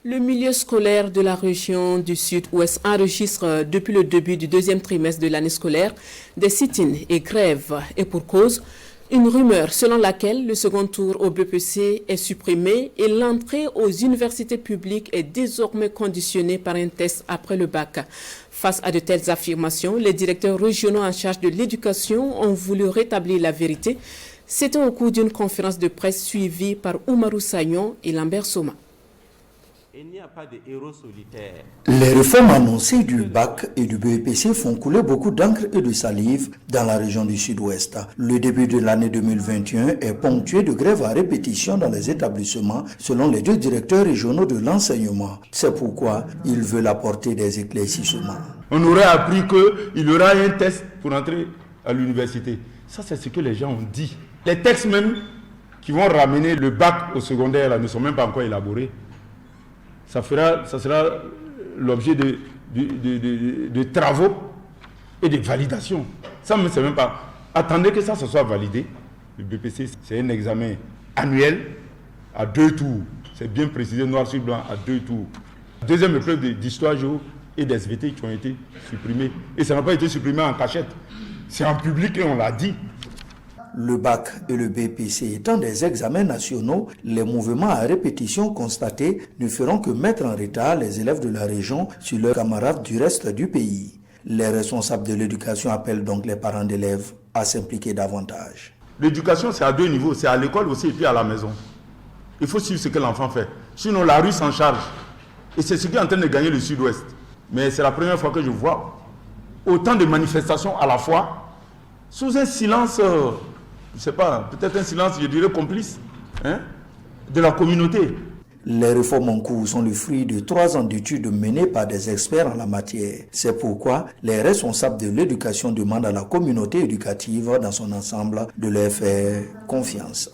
Le milieu scolaire de la région du Sud-Ouest enregistre depuis le début du deuxième trimestre de l'année scolaire des sit-ins et grèves. Et pour cause, une rumeur selon laquelle le second tour au BEPC est supprimé et l'entrée aux universités publiques est désormais conditionnée par un test après le bac. Face à de telles affirmations, les directeurs régionaux en charge de l'éducation ont voulu rétablir la vérité. C'était au cours d'une conférence de presse suivie par Oumarou Sagnon et Lambert Soma. Il n'y a pas de héros solitaires. Les réformes annoncées du bac et du BEPC font couler beaucoup d'encre et de salive dans la région du Sud-Ouest. Le début de l'année 2021 est ponctué de grèves à répétition dans les établissements selon les deux directeurs régionaux de l'enseignement. C'est pourquoi ils veulent apporter des éclaircissements. On aurait appris qu'il y aura un test pour entrer à l'université. Ça, c'est ce que les gens ont dit. Les textes même qui vont ramener le bac au secondaire là, ne sont même pas encore élaborés. Ça sera l'objet de travaux et de validations. Ça, ne sait même pas. Attendez que ça se soit validé. Le BPC, c'est un examen annuel à 2 tours. C'est bien précisé, noir sur blanc, à 2 tours. Deuxième épreuve d'histoire géo et d'SVT qui ont été supprimés. Et ça n'a pas été supprimé en cachette. C'est en public et on l'a dit. Le bac et le BEPC étant des examens nationaux, les mouvements à répétition constatés ne feront que mettre en retard les élèves de la région sur leurs camarades du reste du pays. Les responsables de l'éducation appellent donc les parents d'élèves à s'impliquer davantage. L'éducation, c'est à 2 niveaux, c'est à l'école aussi et puis à la maison. Il faut suivre ce que l'enfant fait. Sinon, la rue s'en charge. Et c'est ce qui est en train de gagner le Sud-Ouest. Mais c'est la première fois que je vois autant de manifestations à la fois, sous un silence... je ne sais pas, peut-être un silence, je dirais, complice de la communauté. Les réformes en cours sont le fruit de 3 ans d'études menées par des experts en la matière. C'est pourquoi les responsables de l'éducation demandent à la communauté éducative dans son ensemble de leur faire confiance.